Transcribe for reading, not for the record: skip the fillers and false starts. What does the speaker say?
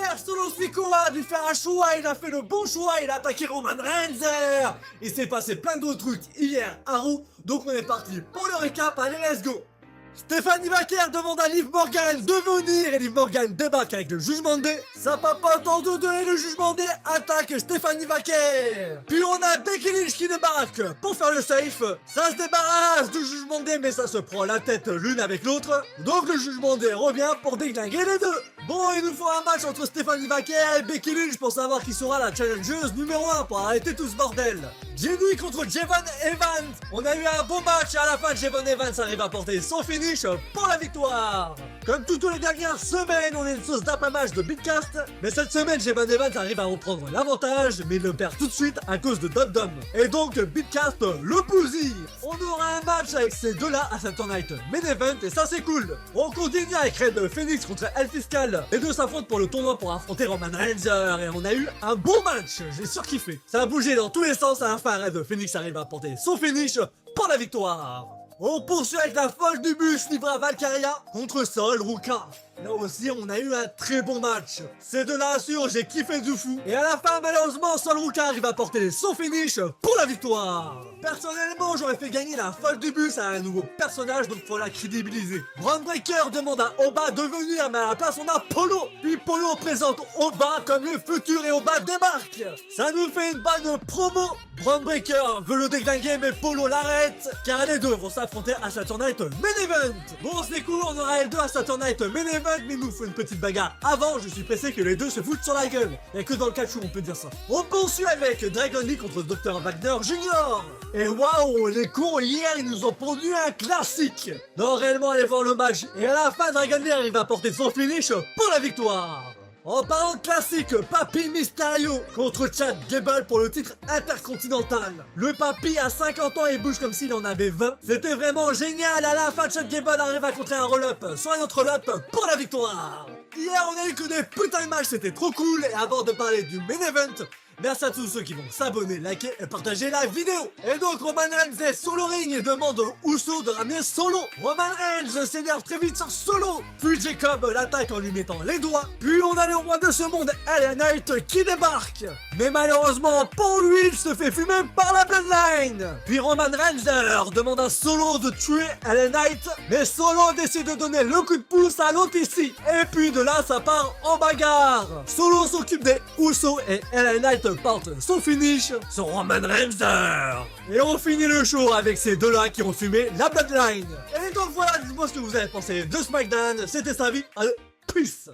Hier, Solo Sikoa a dû faire un choix, il a fait le bon choix, il a attaqué Roman Reigns. Il s'est passé plein d'autres trucs hier à Raw, donc on est parti pour le récap, allez let's go. Stéphanie Vaquer demande à Liv Morgan de venir et Liv Morgan débarque avec le jugement D. Sa papote en 2-2 et le jugement D attaque Stéphanie Vaquer. Puis on a Becky Lynch qui débarque pour faire le safe. Ça se débarrasse du jugement D mais ça se prend la tête l'une avec l'autre. Donc le jugement D revient pour déglinguer les deux. Bon, il nous faut un match entre Stéphanie Vaquer et Becky Lynch pour savoir qui sera la challengeuse numéro 1 pour arrêter tout ce bordel. Jenny contre Javon Evans. On a eu un bon match et à la fin Javon Evans arrive à porter son finish pour la victoire. Comme toutes les dernières semaines, on est une sauce d'après-match de Bigcast. Mais cette semaine, Javon Evans arrive à reprendre l'avantage, mais il le perd tout de suite à cause de Dom Dom. Et donc Bigcast le bousille. On aura un match avec ces deux-là à Saturday Night Main Event et ça c'est cool. On continue avec Red Phoenix contre El Fiscal. Les deux s'affrontent pour le tournoi pour affronter Roman Reigns et on a eu un bon match. J'ai surkiffé. Ça a bougé dans tous les sens à la fin. Red Phoenix arrive à porter son finish pour la victoire. On poursuit avec la folle du bus Libra Valkyria contre Sol Ruka. Là aussi, on a eu un très bon match. Ces deux-là assurent, j'ai kiffé du fou. Et à la fin, malheureusement, Sol Ruka arrive à porter son finish pour la victoire. Personnellement, j'aurais fait gagner la folle du bus à un nouveau personnage, donc faut la crédibiliser. Braun Breaker demande à Oba de venir, mais à la place, on a Polo. Puis Polo présente Oba comme le futur et Oba débarque. Ça nous fait une bonne promo. Braun Breaker veut le déglinguer, mais Polo l'arrête, car les deux vont s'affronter à Saturday Night Main Event. Bon, c'est cool, on aura les deux à Saturday Night Main Event, mais il nous faut une petite bagarre. Avant, je suis pressé que les deux se foutent sur la gueule. Et que dans le catch on peut dire ça. On poursuit avec Dragon Lee contre Dr. Wagner Jr. Et waouh, les cons, hier, ils nous ont pondu un classique. Non, réellement, allez voir le match. Et à la fin, Dragon Lee arrive à porter son finish pour la victoire. En parlant de classique, Papy Mysterio contre Chad Gable pour le titre intercontinental. Le Papy a 50 ans et bouge comme s'il en avait 20. C'était vraiment génial. À la fin, Chad Gable arrive à contrer un roll-up sur un autre roll-up pour la victoire. Hier, on a eu que des putains de matchs, c'était trop cool. Et avant de parler du main event, merci à tous ceux qui vont s'abonner, liker et partager la vidéo. Et donc Roman Reigns est sur le ring et demande aux Usos de ramener Solo. Roman Reigns s'énerve très vite sur Solo. Puis Jacob l'attaque en lui mettant les doigts. Puis on a le roi de ce monde, LA Knight, qui débarque. Mais malheureusement pour lui, il se fait fumer par la Bloodline. Puis Roman Reigns demande à Solo de tuer LA Knight. Mais Solo décide de donner le coup de pouce à l'autre ici. Et puis de là, ça part en bagarre. Solo s'occupe des Usos et LA Knight porte son finish sur Roman Reigns. Et on finit le show avec ces deux-là qui ont fumé la Bloodline. Et donc voilà, dites-moi ce que vous avez pensé de SmackDown. C'était Savi. Allez, peace.